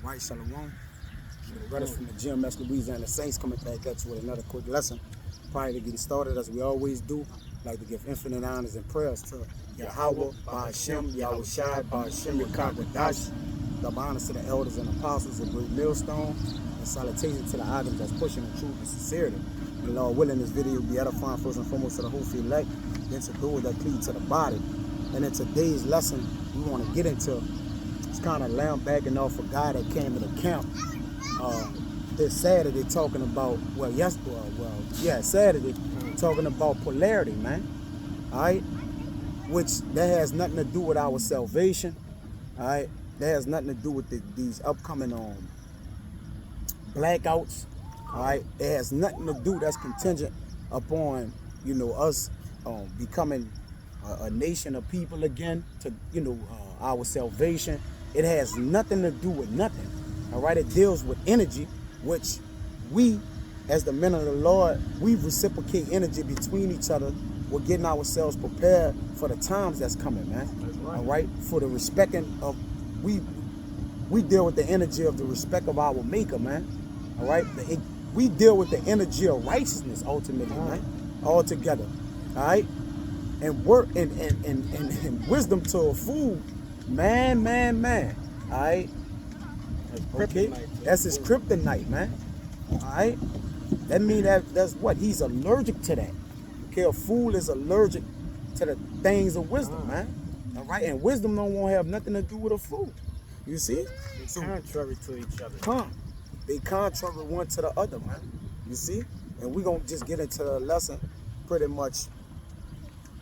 Right, Shalom. Brothers from the GMS Louisiana Saints coming back at you with another quick lesson. Prior to getting started, as we always do, I'd like to give infinite honors and prayers to Yahweh, Ba'ashem, Yahweh Shai, Ba'ashem, Yakakwadash. Double honors to the elders and apostles of Great Millstone, and salutations to the items that's pushing the truth and sincerity. And Lord willing, this video will be edifying first and foremost to the whole elect, then to those that cleave to the body. And in today's lesson, we want to get into, it's kind of lambacking off a guy that came to the camp this Saturday talking about, Saturday talking about polarity, man. All right, which that has nothing to do with our salvation. All right, that has nothing to do with these upcoming blackouts. All right, it has nothing to do. That's contingent upon us becoming a nation of people again, to our salvation. It has nothing to do with nothing. All right, it deals with energy, which we, as the men of the Lord, we reciprocate energy between each other. We're getting ourselves prepared for the times that's coming, man. That's right. All right, for the respecting of, we deal with the energy of the respect of our Maker, man. All right, we deal with the energy of righteousness ultimately, man, all together. All right, and work and wisdom to a fool, man. All right. Okay, that's his kryptonite, man. All right, that means that's what he's allergic to that. Okay, a fool is allergic to the things of wisdom, man. All right, and wisdom don't want to have nothing to do with a fool. You see? They're contrary to each other. They contrary one to the other, man. You see? And we're gonna just get into the lesson pretty much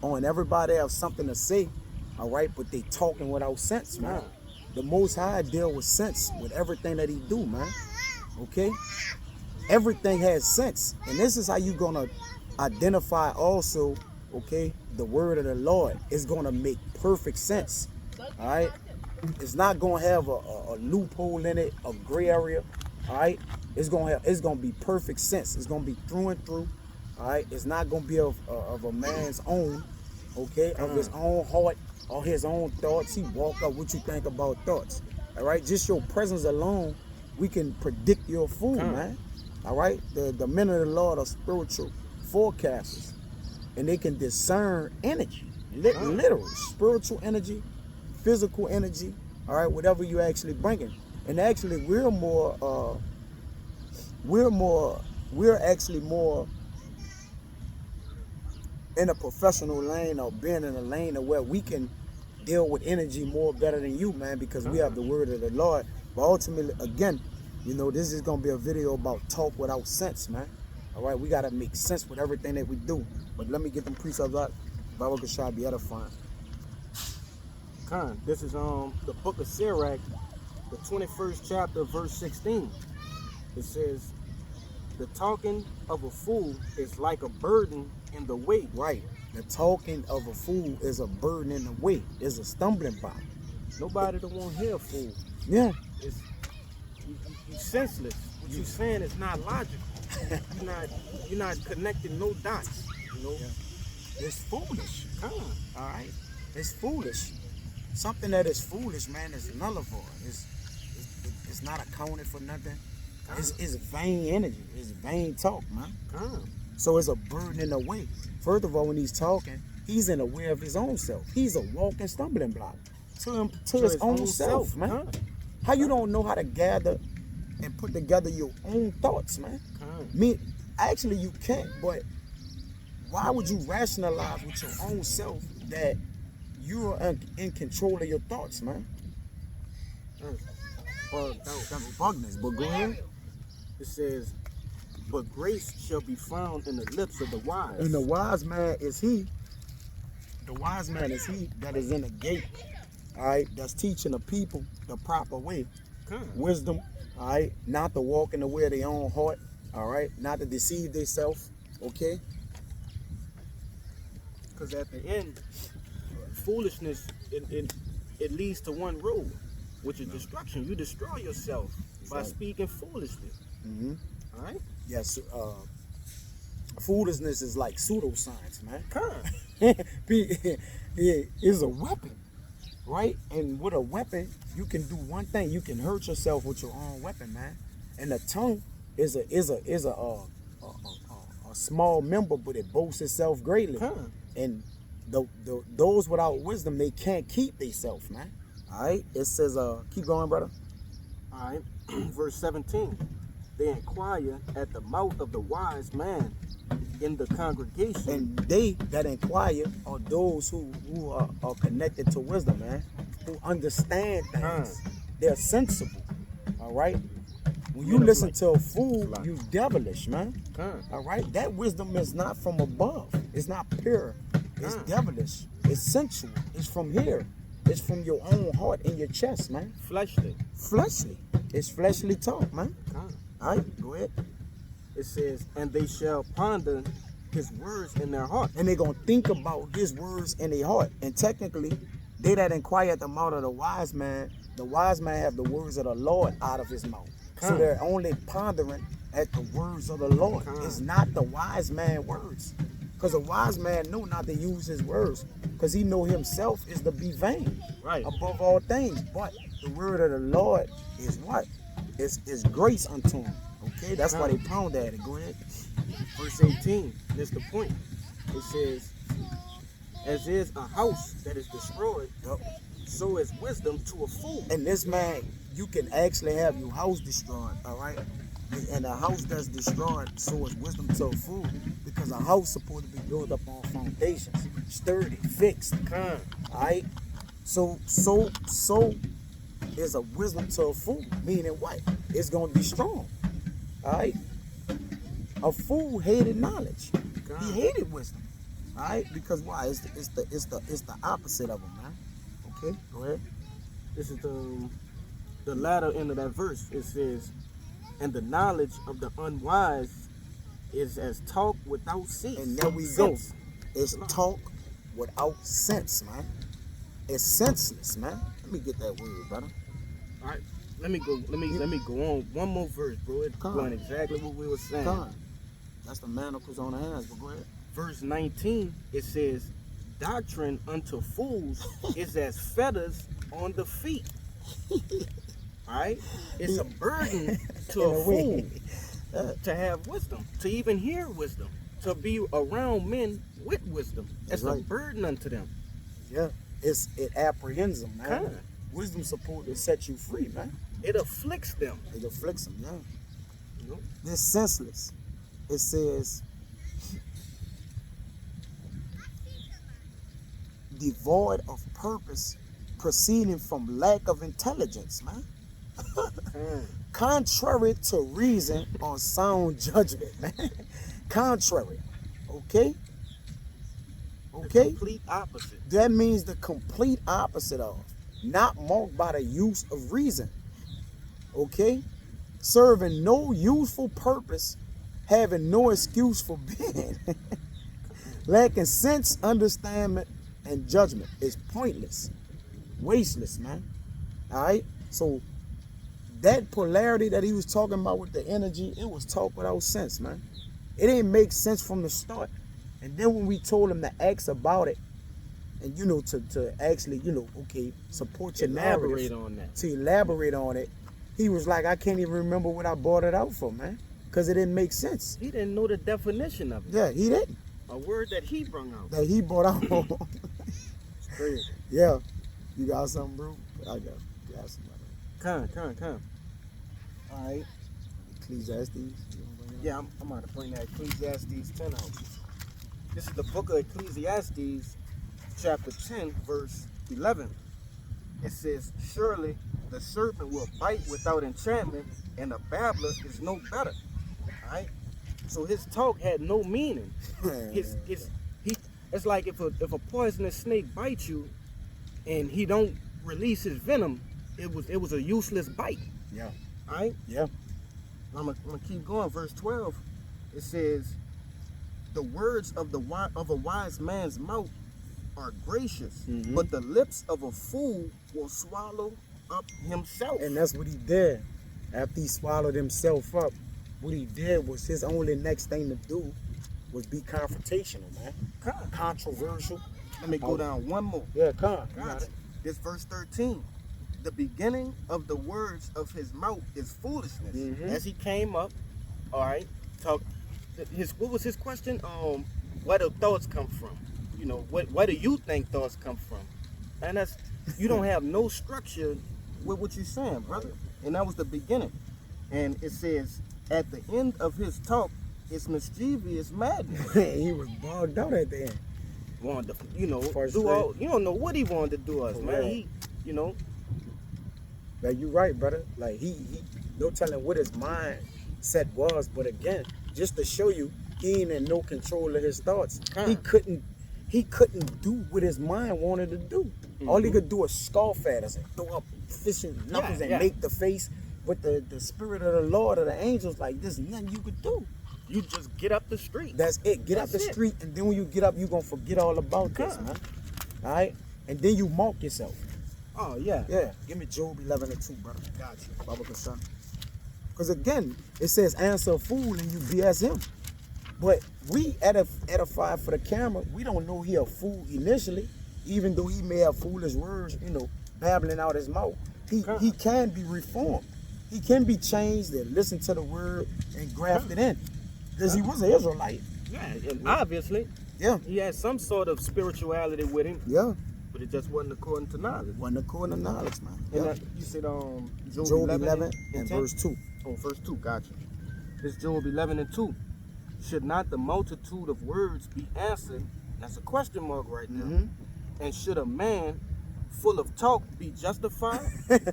on everybody have something to say. All right, but they talking without sense, man. The Most High deal with sense with everything that he do, man. Okay? Everything has sense. And this is how you gonna identify also, okay, the word of the Lord is gonna make perfect sense. All right? It's not gonna have a loophole in it, a gray area. All right? It's gonna be perfect sense. It's gonna be through and through. All right? It's not gonna be of a man's own, okay, of his own heart, or his own thoughts. He walk up what you think about thoughts. All right, just your presence alone, we can predict your food, man. All right, the men of the Lord are spiritual forecasters, and they can discern energy, literal spiritual energy, physical energy. All right, whatever you actually bringing, and actually we're actually more in a professional lane, or being in a lane of where we can deal with energy more better than you, man, because we have the word of the Lord. But ultimately, again, this is gonna be a video about talk without sense, man. All right, we gotta make sense with everything that we do. But let me get them precepts out. Bible shall be edifying. This is the book of Sirach, the 21st chapter, verse 16. It says, "The talking of a fool is like a burden in the way." Right. The talking of a fool is a burden in the way. It's a stumbling block. Nobody don't want to hear a fool. Yeah. It's you senseless. What you saying is not logical. you're not connecting no dots. Yeah. It's foolish. All right. It's foolish. Something that is foolish, man, is nullified. It's not accounted for nothing. It's vain energy. It's vain talk, man. So it's a burden in the way. First of all, when he's talking, he's unaware of his own self. He's a walking stumbling block to his own self, man. How you don't know how to gather and put together your own thoughts, man? Actually, you can't, but why would you rationalize with your own self that you're in control of your thoughts, man? That's bugness, but go ahead. It says, "But grace shall be found in the lips of the wise." And the wise man is he. The wise man is he that is in the gate. All right, that's teaching the people the proper way. Wisdom. All right, not to walk in the way of their own heart. All right, not to deceive themselves. Okay. Because at the end, foolishness it leads to one road, which is destruction. You destroy yourself by speaking foolishly. All right. Yes. Foolishness is like pseudoscience, man. Yeah, it's a weapon. right? And with a weapon, you can do one thing. You can hurt yourself with your own weapon, man. And the tongue is a small member, but it boasts itself greatly. Huh. And those without wisdom, they can't keep themselves, man. All right. It says, keep going, brother. All right. Verse 17. They inquire at the mouth of the wise man in the congregation. And they that inquire are those who are connected to wisdom, man, who understand things. They're sensible. All right. When you listen to a fool, you devilish, man. All right. That wisdom is not from above. It's not pure. It's devilish. It's sensual. It's from here. It's from your own heart in your chest, man. Fleshly. Fleshly. It's fleshly talk, man. All right, go ahead. It says, and they shall ponder his words in their heart. And they're going to think about his words in their heart. And technically, they that inquire at the mouth of the wise man have the words of the Lord out of his mouth. So they're only pondering at the words of the Lord. It's not the wise man words. Because a wise man know not to use his words. Because he know himself is to be vain. Right. Above all things. But the word of the Lord is what? It's grace unto him. Okay? That's why they pound at it. Go ahead. Verse 18. That's the point. It says, as is a house that is destroyed, so is wisdom to a fool. And this man, you can actually have your house destroyed, all right? And a house that's destroyed, so is wisdom to a fool. Because a house supposed to be built up on foundations, sturdy, fixed. All right? So is a wisdom to a fool. Meaning what? It's gonna be strong. All right? A fool hated knowledge. He hated wisdom. All right? Because why? It's the opposite of him, man. Okay, go ahead. This is the latter end of that verse. It says, and the knowledge of the unwise is as talk without sense. And there we go. It's talk without sense, man. It's senseless, man. Let me get that word, brother. All right, let me go on one more verse, bro. It's going exactly what we were saying. That's the manacles on the hands, but go ahead. Verse 19, it says, doctrine unto fools is as fetters on the feet. All right? It's a burden to a fool to have wisdom, to even hear wisdom, to be around men with wisdom. It's a burden unto them. Yeah, it apprehends them, man. Wisdom's supposed to set you free, man. It afflicts them. It afflicts them, yeah. They're senseless. It says, devoid of purpose, proceeding from lack of intelligence, man. Contrary to reason or sound judgment, man. Contrary. Okay? Okay? The complete opposite. That means the complete opposite of. Not marked by the use of reason. Okay? Serving no useful purpose, having no excuse for being. Lacking sense, understanding, and judgment is pointless. Wasteless, man. Alright? So that polarity that he was talking about with the energy, it was talk without sense, man. It didn't make sense from the start. And then when we told him to ask about it, and to actually, okay, support your narrative, to elaborate on it, he was like, I can't even remember what I bought it out for, man, because it didn't make sense. He didn't know the definition of it. Yeah, he didn't. A word that he brought out. That he brought out. It's crazy. Yeah. You got something, bro? I got something. Come. All right. Ecclesiastes. Yeah, I'm about to bring that Ecclesiastes 10 out. This is the book of Ecclesiastes, chapter 10, verse 11. It says, surely the serpent will bite without enchantment, and a babbler is no better. All right? So his talk had no meaning. It's like if a poisonous snake bites you and he don't release his venom, it was a useless bite. Yeah. All right? Yeah. I'm gonna keep going. Verse 12, it says, the words of a wise man's mouth are gracious, but the lips of a fool will swallow up himself. And that's what he did. After he swallowed himself up, what he did was his only next thing to do was be confrontational, man. Controversial. Let me go down one more. Yeah, come on. Got it. This verse 13. The beginning of the words of his mouth is foolishness. As he came up, all right, talk. What was his question? Where do thoughts come from? You know, where do you think thoughts come from? And that's, you don't have no structure with what you're saying, brother. And that was the beginning. And it says, at the end of his talk, it's mischievous madness. He was bogged out at the end. Wanted to, you know, First do thing. all, you don't know what he wanted to do us, For man. real. He, you know, Like, you right, brother. Like, he no telling what his mindset was, but again, just to show you, he ain't in no control of his thoughts. He couldn't do what his mind wanted to do. All he could do was scoff at us and throw up fishing knuckles and make the face. With the spirit of the Lord or the angels, like, there's nothing you could do. you just get up the street. That's it. Get up the That's it. street, and then when you get up, you're gonna forget all about this, man. All right? And then you mark yourself. Oh, yeah. Yeah. Give me Job 11:2, brother. Got you. Baba Kashan. Because again, it says answer a fool and you BS him. But we edify for the camera, we don't know he a fool initially, even though he may have foolish words, you know, babbling out his mouth. He can be reformed. He can be changed and listen to the word and grafted in. Because he was an Israelite. Yeah, and obviously, Yeah. he had some sort of spirituality with him, Yeah. but it just wasn't according to knowledge. Wasn't according to knowledge, man. And Yeah. you said Job, Job 11 and 10? verse 2. Oh, verse 2, gotcha. It's Job 11:2. Should not the multitude of words be answered? That's a question mark right there. Mhm. And should a man full of talk be justified?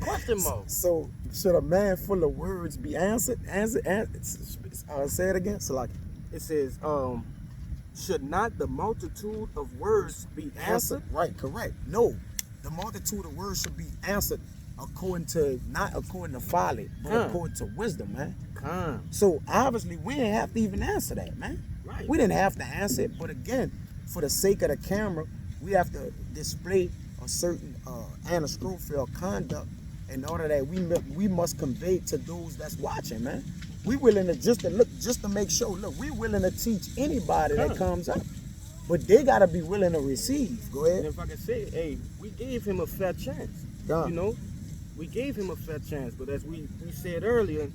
Question mark. So should a man full of words be answered? Say it again. So like It says, should not the multitude of words be answered? Right, correct. No. The multitude of words should be answered not according to folly, but according to wisdom, man. Come. So obviously we didn't have to even answer that, man. Right. We didn't have to answer it, but again, for the sake of the camera, we have to display a certain anastrophic conduct in order that we must convey to those that's watching, man. We willing to just to make sure. Look, we willing to teach anybody that comes up, but they gotta be willing to receive. Go And ahead. if I can say, hey, we gave him a fair chance. Yeah. You know, we gave him a fair chance, but as we said earlier,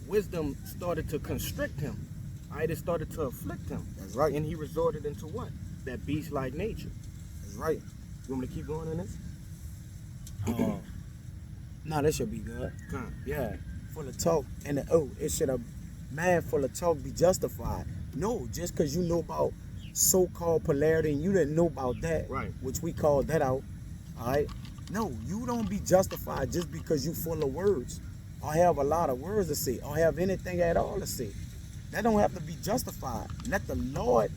wisdom started to constrict him. All right, it started to afflict him. That's right. And he resorted into what? That beast-like nature. That's right. You want me to keep going in this? No, that should be good. Come. Yeah, full of talk. And it should a man full of talk be justified? No, just because you know about so-called polarity and you didn't know about that, Right. which we called that out. All right. No, you don't be justified just because you full of words or have a lot of words to say or have anything at all to say. That don't have to be justified. Let the Lord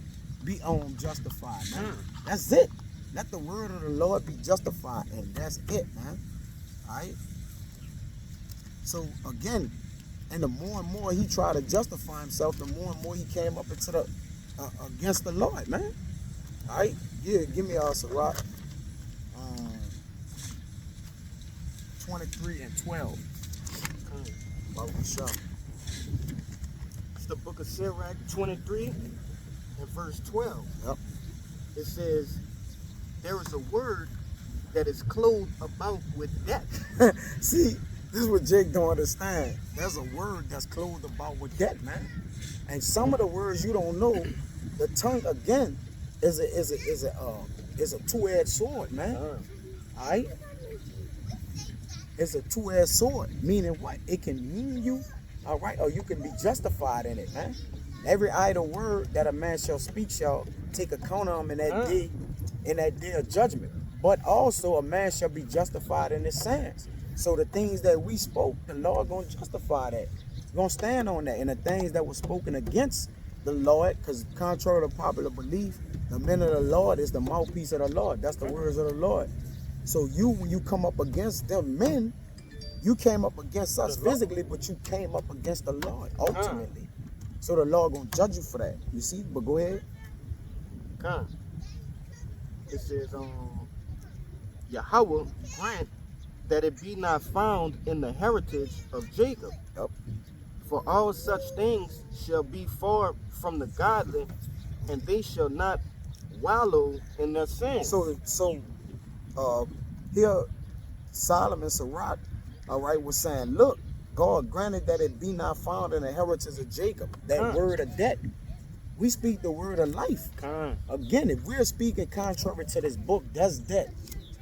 be justified, man. That's it. Let the word of the Lord be justified, and that's it, man. All right. So again, and the more and more he tried to justify himself, the more and more he came up into the against the Lord, man. All right. Yeah, give me Sirach 23:12. Wow, sure. It's the book of Sirach 23 and verse 12. Yep. It says, there is a word that is clothed about with death. See, this is what Jake don't understand. There's a word that's clothed about with that, man. And some of the words you don't know, the tongue again is a two-edged sword, man. All right. It's a two-edged sword, meaning what? It can mean you, all right, or you can be justified in it, man. Every idle word that a man shall speak shall take account of him in that day of judgment. But also a man shall be justified in his sayings. So the things that we spoke, the Lord gonna justify that. Gonna stand on that. And the things that were spoken against the Lord, because contrary to popular belief, the men of the Lord is the mouthpiece of the Lord. That's the words of the Lord. So when you come up against them men, you came up against us physically, but you came up against the Lord ultimately. So the Lord gonna judge you for that. You see? But go ahead. Come. It says, Yahweh grant that it be not found in the heritage of Jacob. Yep. For all such things shall be far from the godly, and they shall not wallow in their sins. So Here, Solomon Sirach, all right, was saying, look, God granted that it be not found in the heritage of Jacob, that word of death. We speak the word of life. Again, if we're speaking contrary to this book, that's death.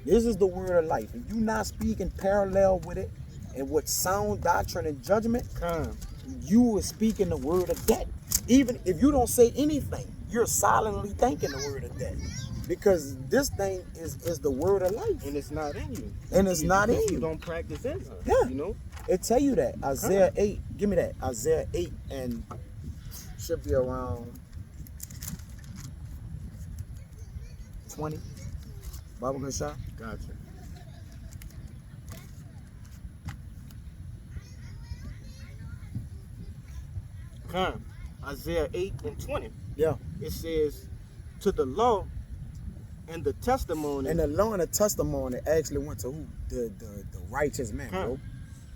This is the word of life. If you're not speaking parallel with it and with sound doctrine and judgment, you are speaking the word of death. Even if you don't say anything, you're silently thinking the word of death. Because this thing is the word of life. And it's not in you. And it's not in you. You don't practice it. Yeah. You know? It tell you that. Isaiah 8. Give me that. Isaiah 8 and should be around 20. Bible good shot. Gotcha. Isaiah 8 and 20. Yeah. It says, to the law and the testimony. And the law and the testimony actually went to who? The righteous man, bro.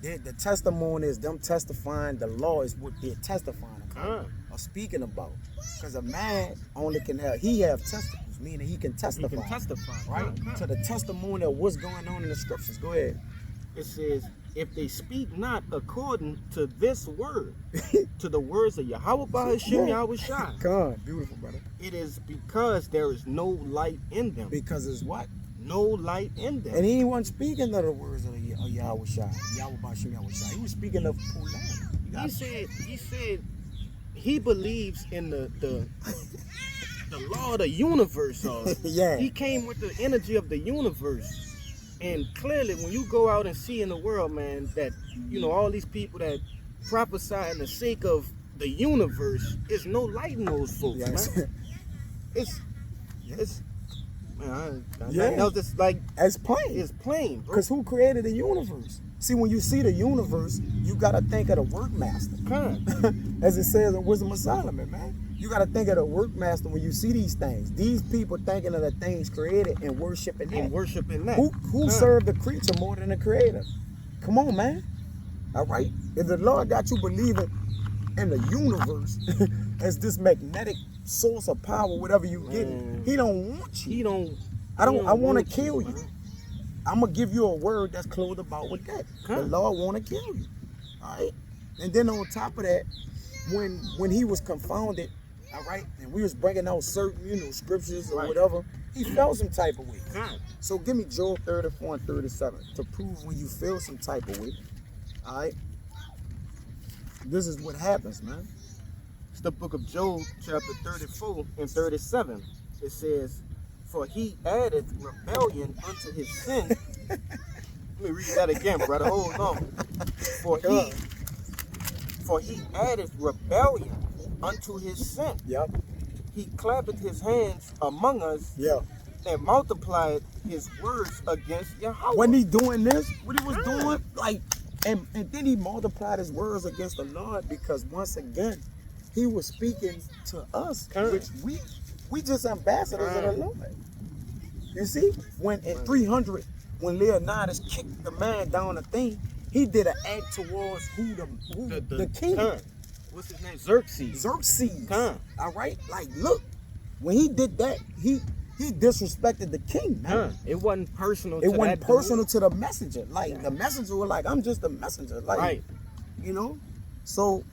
The testimony is them testifying. The law is what they're testifying about or speaking about. Because a man only can have, he have testicles, meaning he can testify. He can testify. Right? To the testimony of what's going on in the scriptures. Go ahead. It says, if they speak not according to this word, to the words of Yahweh Bahashim Yahweh Shai. Come on, beautiful brother. It is because there is no light in them. Because it's what? No light in them. And he wasn't speaking of the words of Yahweh Shai. Yahweh Bahashim Yahweh Shai. He was speaking of Pulan. He said he believes in the law of the universe. Yeah. He came with the energy of the universe. And clearly, when you go out and see in the world, man, that, you know, all these people that prophesy in the sake of the universe, there's no light in those folks, man. It's man, I know this like it's plain. It's plain, bro. Because who created the universe? See, when you see the universe, you gotta think of the workmaster. As it says in Wisdom of Solomon, man. You gotta think of the workmaster when you see these things. These people thinking of the things created and worshiping that. Who served the creature more than the creator? Come on, man. All right. If the Lord got you believing in the universe as this magnetic source of power, whatever you get, he don't want you. I want to kill you. I'm gonna give you a word that's clothed about with that. The Lord want to kill you. All right. And then on top of that, when he was confounded, all right, and we was bringing out certain, scriptures or whatever, he felt some type of way. So give me Job 34 and 37 to prove when you feel some type of way. All right. This is what happens, man. It's the book of Job, chapter 34 and 37. It says, for he added rebellion unto his sin. Let me read that again, brother. Hold on. For he added rebellion unto his sin. Yep. He clapped his hands among us. Yeah. And multiplied his words against Yahweh. When he doing this, what he was doing, like, and then he multiplied his words against the Lord, because once again, he was speaking to us, which we just ambassadors of the Lord. You see, when in 300, when Leonidas kicked the man down the thing, he did an act towards the king. What's his name? Xerxes. All right, like, look, when he did that, he disrespected the king, man. It wasn't personal. It wasn't personal to the messenger. Like the messenger was like, I'm just a messenger. Like, So,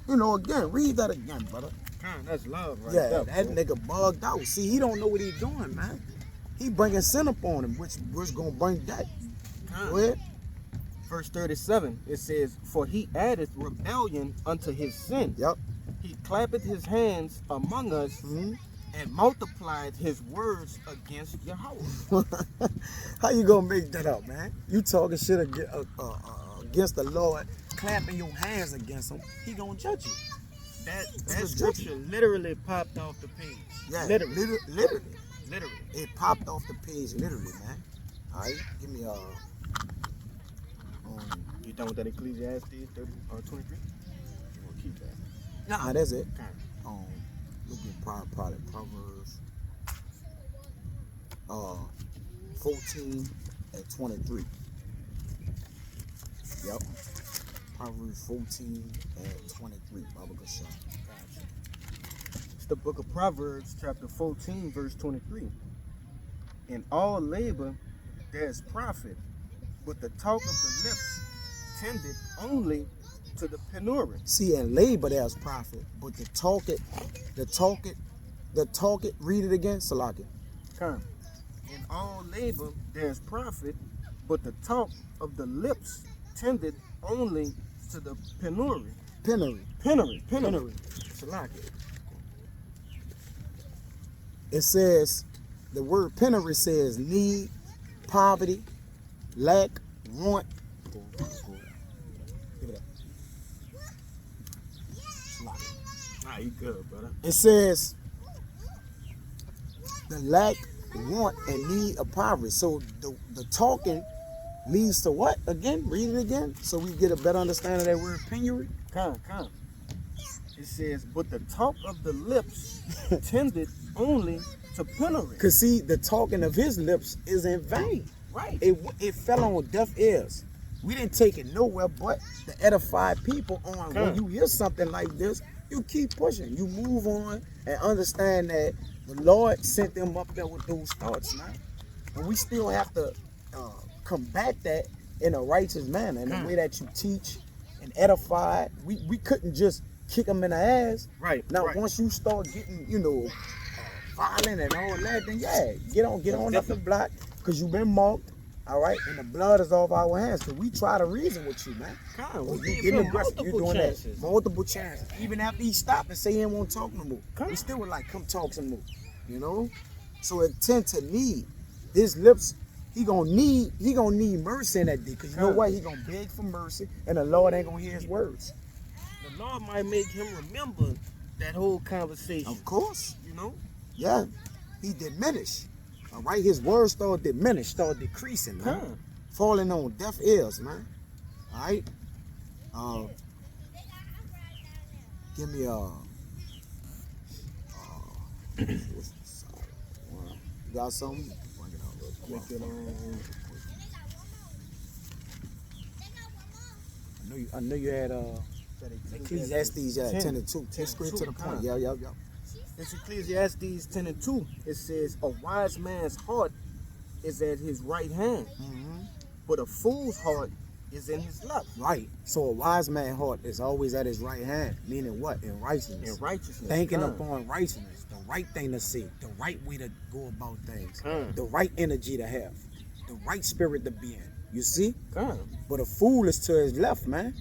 again, read that again, brother. That's love, right? Yeah, that nigga bugged out. See, he don't know what he doing, man. He bringing sin upon him, which gonna bring death. Go ahead. Verse 37, it says, for he added rebellion unto his sin. Yep. He clapped his hands among us and multiplied his words against Yahweh. How you gonna make that up, man? You talking shit against the Lord, clapping your hands against him, he gonna judge you. That scripture literally popped off the page. Yeah, literally. It popped off the page, literally, man. All right, give me you done with that Ecclesiastes 23? We'll keep that. Nah, that's it. Look at Proverbs 14 and 23. Yep. Proverbs 14 and 23. Baba Gashah. Gotcha. It's the book of Proverbs, chapter 14, verse 23. In all labor there is profit, but the talk of the lips tended only to the penury. See, in labor there's profit, but the talk it, read it again, Salaki. Come. In all labor there is profit, but the talk of the lips tended only to the penury. Penury. Salaki. It says, the word penury says need, poverty, lack, want. Give it up. Ah, you good, brother. It says the lack, want, and need of poverty. So the talking leads to what? Again, read it again so we get a better understanding of that word penury. Come. It says, but the talk of the lips tended only to penury. Because see, the talking of his lips is in vain. Right. It fell on deaf ears. We didn't take it nowhere but to edify people on when you hear something like this, you keep pushing. You move on and understand that the Lord sent them up there with those thoughts, man. And we still have to combat that in a righteous manner, in the way that you teach and edify. We couldn't just kick them in the ass. Right. Now, right. once you start getting, violent and all that, then get on up the block, because you've been marked, all right? And the blood is off our hands, because we try to reason with you, man. Come. Well, We you gave getting him aggressive. You're multiple doing chances. that. Multiple chances. Even after he stopped and say he ain't want to talk no more. Come. He still would like, come talk some more, So it tend to need, his lips, he gonna need mercy in that day, because you know what? He gonna beg for mercy, and the Lord ain't gonna hear his words. The Lord might make him remember that whole conversation. Of course. Yeah. He diminished. All right, his words start decreasing, man. Come. Falling on deaf ears, man. All right. Give me you got something? Bring it out real quick. I know you had Ecclesiastes 10:2. Just straight to the point. Yeah. It's Ecclesiastes 10:2. It says, a wise man's heart is at his right hand, but a fool's heart is in his left. Right. So a wise man's heart is always at his right hand, meaning what? In righteousness. In righteousness. Thinking upon righteousness, the right thing to say, the right way to go about things, the right energy to have, the right spirit to be in. You see? But a fool is to his left, man.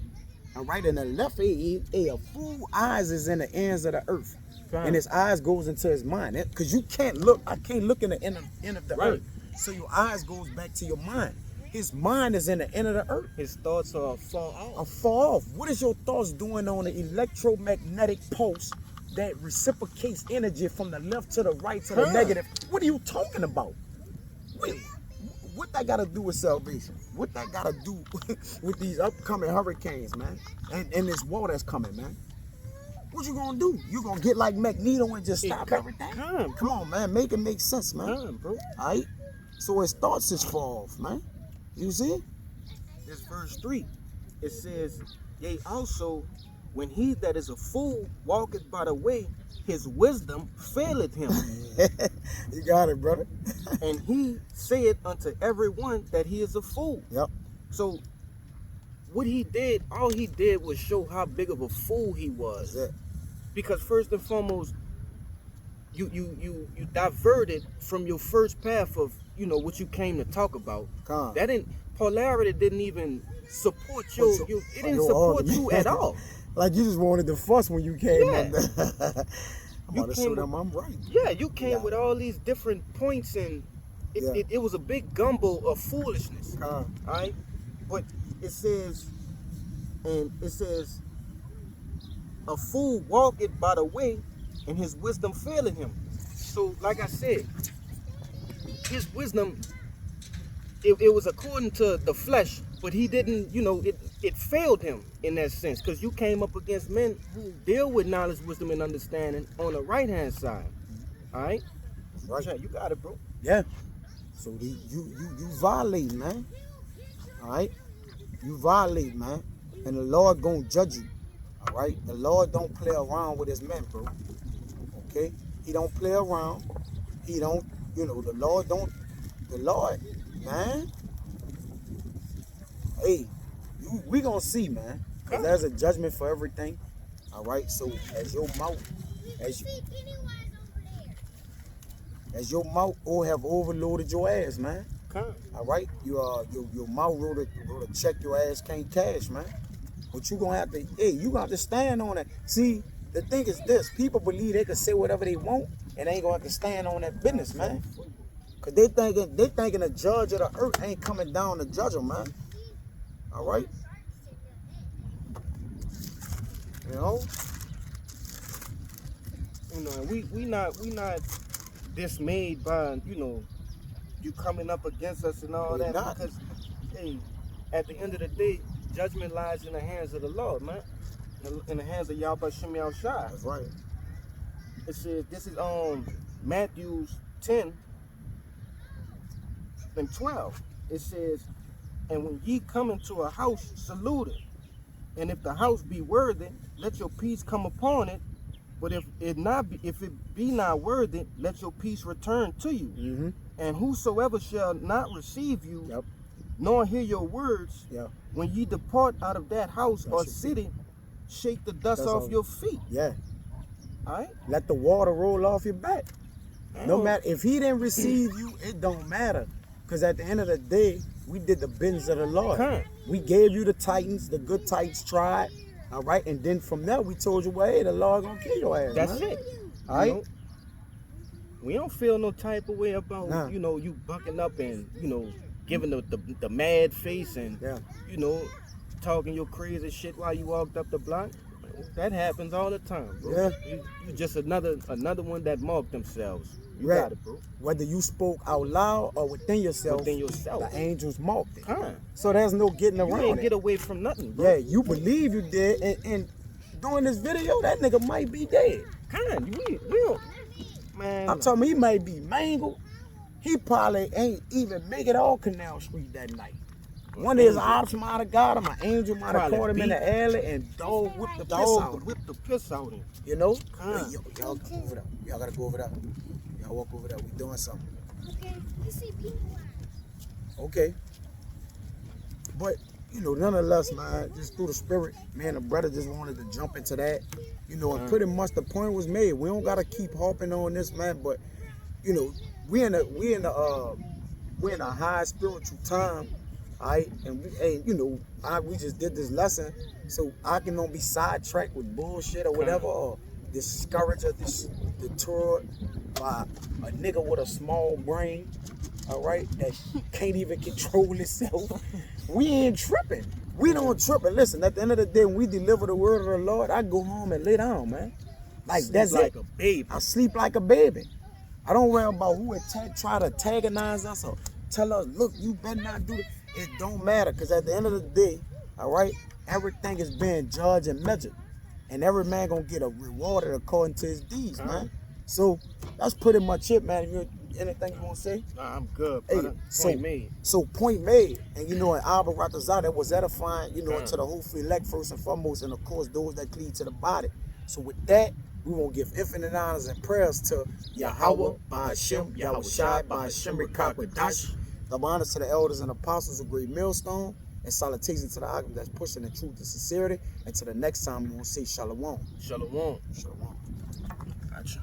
All right, in the left, a fool eyes is in the ends of the earth. And his eyes goes into his mind. Because you can't look, I can't look in the end of the earth. So your eyes goes back to your mind. His mind is in the end of the earth. His thoughts are far off. Far off. What is your thoughts doing on the electromagnetic pulse that reciprocates energy from the left to the right to the negative? What are you talking about? What that got to do with salvation? What that got to do with these upcoming hurricanes, man? And this war that's coming, man? What you gonna do? You gonna get like Magneto and just stop everything? Come on, man. Make it make sense, man. Bro. All right? So his thoughts is far off, man. You see? This verse 3, it says, yea, also, when he that is a fool walketh by the way, his wisdom faileth him. You got it, brother. And he saith unto everyone that he is a fool. Yep. So what he did, all he did was show how big of a fool he was. That's it. Because first and foremost, you diverted from your first path of what you came to talk about. Polarity didn't even support it didn't support you at all. Like you just wanted to fuss when you came up there. I'm You about to came show them I'm right. Yeah, you came with all these different points, and it was a big gumbo of foolishness. All right, but it says, a fool walketh by the way, and his wisdom faileth him. So, like I said, his wisdom, it was according to the flesh, but he didn't, it failed him in that sense, because you came up against men who deal with knowledge, wisdom, and understanding on the right-hand side. All right? Right. You got it, bro. Yeah. So you violate, man. All right? You violate, man. And the Lord gonna judge you. All right? The Lord don't play around with his men, bro. Okay? He don't play around. He don't, the Lord man. Hey, we gonna see, man. Cause there's a judgment for everything. All right. So as your mouth, as your mouth all have overloaded your ass, man. Come. All right. Your mouth wrote a check your ass can't cash, man. But you gonna have to, hey, you gonna have to stand on it. See, the thing is this: people believe they can say whatever they want, and they ain't gonna have to stand on that business, man. Cause they thinking the judge of the earth ain't coming down to judge them, man. All right. You know. You know, and we not dismayed by, you know, you coming up against us and all We that, not. because hey, at the end of the day, judgment lies in the hands of the Lord, man. In the hands of Yahweh Shem Shai. That's right. It says, this is Matthew 10 and 12. It says, and when ye come into a house, salute it. And if the house be worthy, let your peace come upon it. But if it be not worthy, let your peace return to you. Mm-hmm. And whosoever shall not receive you, Yep. nor hear your words, Yep. when ye depart out of that house That's or your city, shake the dust That's off all. your feet. Yeah. All right? Let the water roll off your back. No Oh. matter if he didn't receive you, it don't matter. Cause at the end of the day, we did the business of the Lord. Come. We gave you the Titans, the good Titans tried. All right, and then from there we told you, well, hey, the Lord gonna kill your ass. That's man. it. All right. You know, we don't feel no type of way about, Nah. you know, you bucking up and, you know, giving the mad face and, Yeah. you know, talking your crazy shit while you walked up the block. That happens all the time, bro. Yeah. You just another one that marked themselves. You Right. got it, bro. Whether you spoke out loud or within yourself, Within yourself. the angels marked it. Huh. So there's no getting You around ain't it. get away from nothing, bro. Yeah, you believe you did, and doing this video, that nigga might be dead. We don't, man. I'm talking, he might be mangled. He probably ain't even make it all Canal Street that night. One of his ops might have got him, an angel might have Probably caught him in beat. the alley and dog whipped the piss out. Dog whipped the piss out of him. You know? Huh. Hey, y'all go over there. Y'all gotta go over there. Y'all walk over there. We doing something. Okay, you see people. Okay. But, you know, nonetheless, man, just through the spirit, man, the brother just wanted to jump into that. You know, and pretty much the point was made. We don't gotta keep harping on this, man, but you know, we in a high spiritual time, all right? And you know, we just did this lesson, so I can don't be sidetracked with bullshit or whatever, or discouraged or deterred by a nigga with a small brain, all right, that can't even control himself. We ain't tripping. We don't trip. And listen, at the end of the day, when we deliver the word of the Lord, I go home and lay down, man. Like that's like it. a baby. I sleep like a baby. I don't worry about who try to antagonize us or tell us, look, you better not do it. It don't matter, because at the end of the day, all right, everything is being judged and measured. And every man gonna get a rewarded according to his deeds, man. So that's pretty much it, man. Anything you want to say? Nah, I'm good, Hey, brother. so- Point made. So point made, and you know, in Abba Ratazah, that was edifying, you know, to the whole elect first and foremost, and of course those that cleave to the body. So with that, we won't give infinite honors and prayers to Yahweh, Ba'ashem, Yahweh Shai, Ba'ashem, Rekakwadash. The honors to the elders and apostles of Great Millstone, and salutations to the Agam that's pushing the truth and sincerity. And to the next time, we won't say Shalom. Shalom. Shalom. Gotcha.